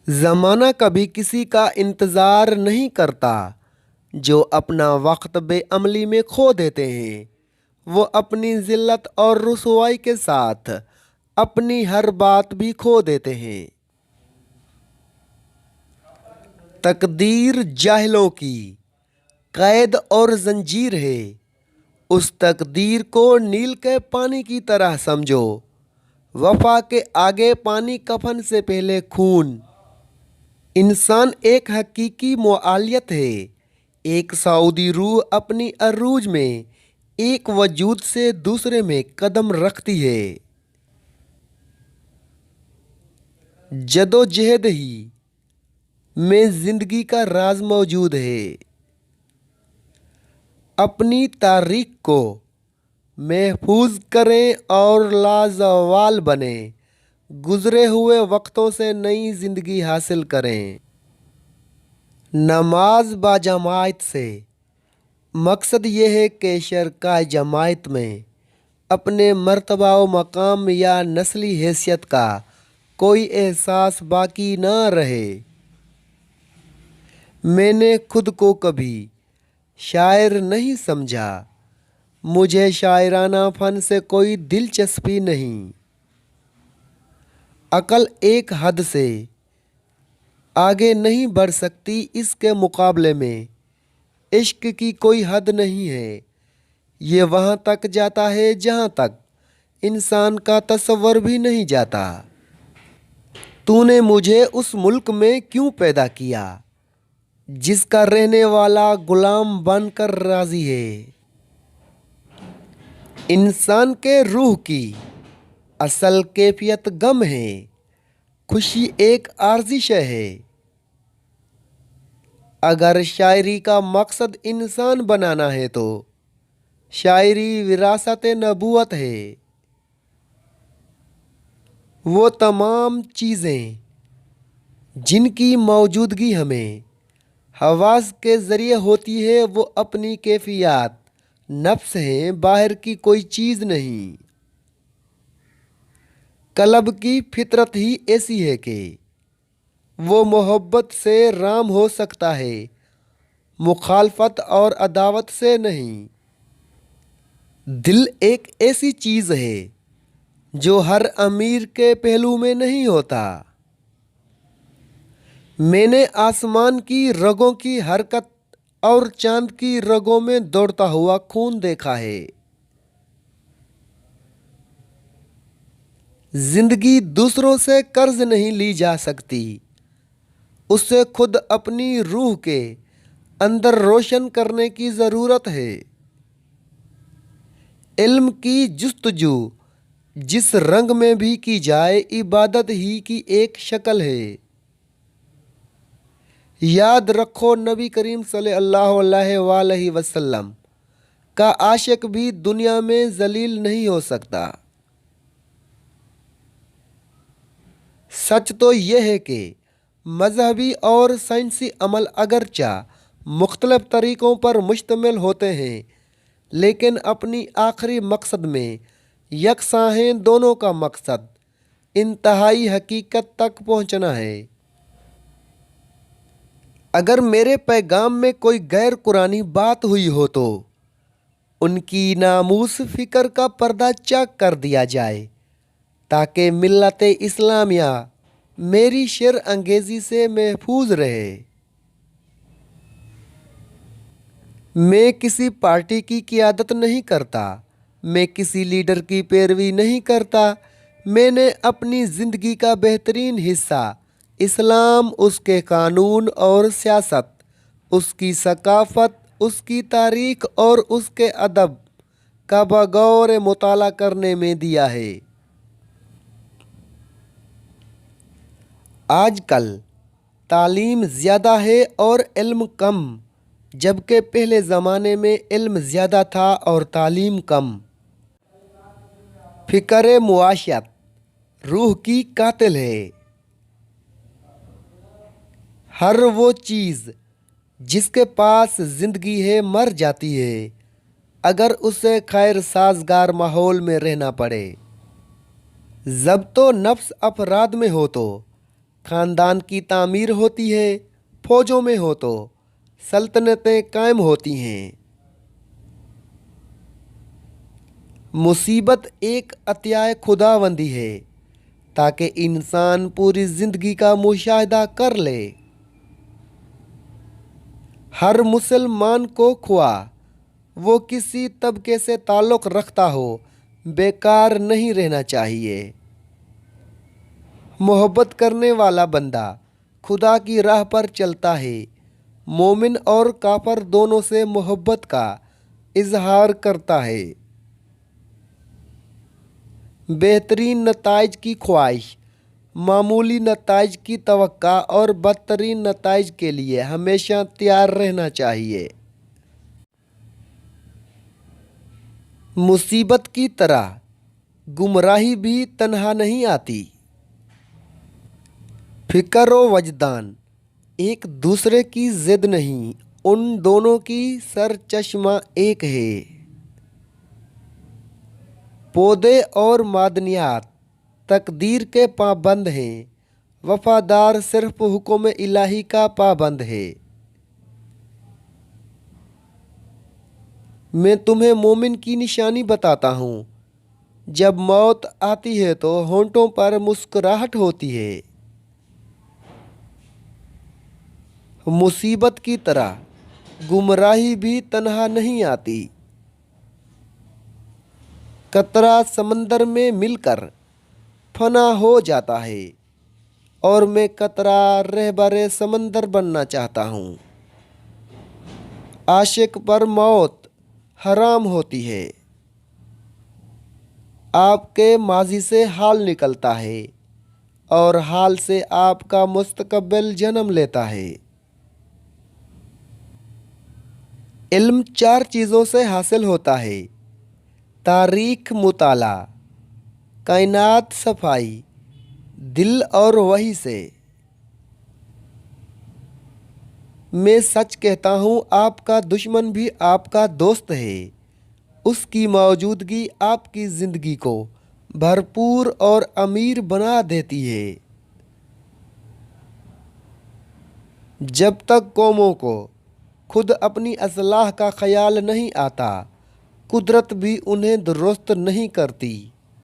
ज़माना कभी किसी का इंतज़ार नहीं करता। जो अपना वक्त बेअमली में खो देते हैं वो अपनी ज़िल्लत और रुसवाई के साथ अपनी हर बात भी खो देते हैं। तकदीर जाहिलों की कैद और जंजीर है। उस तकदीर को नील के पानी की तरह समझो। वफा के आगे पानी, कफन से पहले खून। इंसान एक हकीकी मुआलियत है। एक सऊदी रूह अपनी अरूज में एक वजूद से दूसरे में कदम रखती है। जदोजहद ही में जिंदगी का राज मौजूद है। अपनी तारीख को महफूज करें और लाजवाल बने। गुजरे हुए वक्तों से नई जिंदगी हासिल करें। नमाज बाजमात से मकसद ये है कि शरका जमात में अपने मर्तबा व मकाम या नस्ली हैसियत का कोई एहसास बाकी ना रहे। मैंने खुद को कभी शायर नहीं समझा। मुझे शायराना फन से कोई दिलचस्पी नहीं। अकल एक हद से आगे नहीं बढ़ सकती, इसके मुकाबले में इश्क की कोई हद नहीं है। ये वहाँ तक जाता है जहाँ तक इंसान का तसव्वुर भी नहीं जाता। तूने मुझे उस मुल्क में क्यों पैदा किया जिसका रहने वाला गुलाम बनकर राजी है। इंसान के रूह की असल कैफियत गम है। खुशी एक आर्जी शय है। अगर शायरी का मकसद इंसान बनाना है तो शायरी विरासत नबूवत है। वो तमाम चीज़ें जिनकी मौजूदगी हमें हवास के ज़रिए होती है वो अपनी कैफियत नफ्स हैं, बाहर की कोई चीज़ नहीं। कल्ब की फितरत ही ऐसी है कि वो मोहब्बत से राम हो सकता है, मुखालफत और अदावत से नहीं। दिल एक ऐसी चीज़ है जो हर अमीर के पहलू में नहीं होता। मैंने आसमान की रगों की हरकत और चांद की रगों में दौड़ता हुआ खून देखा है। जिंदगी दूसरों से कर्ज नहीं ली जा सकती, उसे खुद अपनी रूह के अंदर रोशन करने की ज़रूरत है। इल्म की जुस्तजू जिस रंग में भी की जाए इबादत ही की एक शक्ल है। याद रखो नबी करीम सल्लल्लाहु अलैहि वसल्लम का आशिक भी दुनिया में जलील नहीं हो सकता। सच तो यह है कि मजहबी और साइंसी अमल अगरचा मुख्तलिफ तरीक़ों पर मुश्तमिल होते हैं लेकिन अपनी आखिरी मकसद में यकसां हैं। दोनों का मकसद इंतहाई हकीकत तक पहुंचना है। अगर मेरे पैगाम में कोई गैर कुरानी बात हुई हो तो उनकी नामूस फ़िक्र का पर्दा चाक कर दिया जाए ताकि मिल्लत इस्लामिया मेरी शेर अंगेज़ी से महफूज रहे। मैं किसी पार्टी की क़ियादत नहीं करता, मैं किसी लीडर की पैरवी नहीं करता। मैंने अपनी ज़िंदगी का बेहतरीन हिस्सा इस्लाम, उसके कानून और सियासत, उसकी सकाफ़त, उसकी तारीख़ और उसके अदब का बगौर मुताला करने में दिया है। आजकल तालीम ज़्यादा है और इल्म कम, जबकि पहले ज़माने में इल्म ज़्यादा था और तालीम कम। फ़िक्र मुआशत रूह की कातिल है। हर वो चीज़ जिसके पास ज़िंदगी है मर जाती है अगर उसे खैर साजगार माहौल में रहना पड़े। जब तो नफ्स अफराद में हो तो ख़ानदान की तामीर होती है, फौजों में हो तो सल्तनतें कायम होती हैं। मुसीबत एक अतियाए खुदाबंदी है ताकि इंसान पूरी ज़िंदगी का मुशाहिदा कर ले। हर मुसलमान को ख्वा वो किसी तबके से ताल्लुक़ रखता हो बेकार नहीं रहना चाहिए। मोहब्बत करने वाला बंदा खुदा की राह पर चलता है। मोमिन और काफर दोनों से मोहब्बत का इजहार करता है। बेहतरीन नताइज की ख्वाहिश, मामूली नताइज की तवक्का और बदतरीन नताइज के लिए हमेशा तैयार रहना चाहिए। मुसीबत की तरह गुमराही भी तन्हा नहीं आती। फ़िक्र व वजदान एक दूसरे की ज़िद नहीं, उन दोनों की सरचश्मा एक है। पौधे और मादनियात तकदीर के पाबंद हैं, वफ़ादार सिर्फ हुक्म इलाही का पाबंद है। मैं तुम्हें मोमिन की निशानी बताता हूँ, जब मौत आती है तो होंठों पर मुस्कुराहट होती है। मुसीबत की तरह गुमराही भी तन्हा नहीं आती। कतरा समंदर में मिलकर फना हो जाता है और मैं कतरा रहबरे समंदर बनना चाहता हूँ। आशिक पर मौत हराम होती है। आपके माजी से हाल निकलता है और हाल से आपका मुस्तकबिल जन्म लेता है। इल्म चार चीज़ों से हासिल होता है: तारीख मुताला, कायनात सफाई, दिल और वही से। मैं सच कहता हूँ, आपका दुश्मन भी आपका दोस्त है। उसकी मौजूदगी आपकी ज़िंदगी को भरपूर और अमीर बना देती है। जब तक कौमों को खुद अपनी असलाह का ख्याल नहीं आता, कुदरत भी उन्हें दुरुस्त नहीं करती।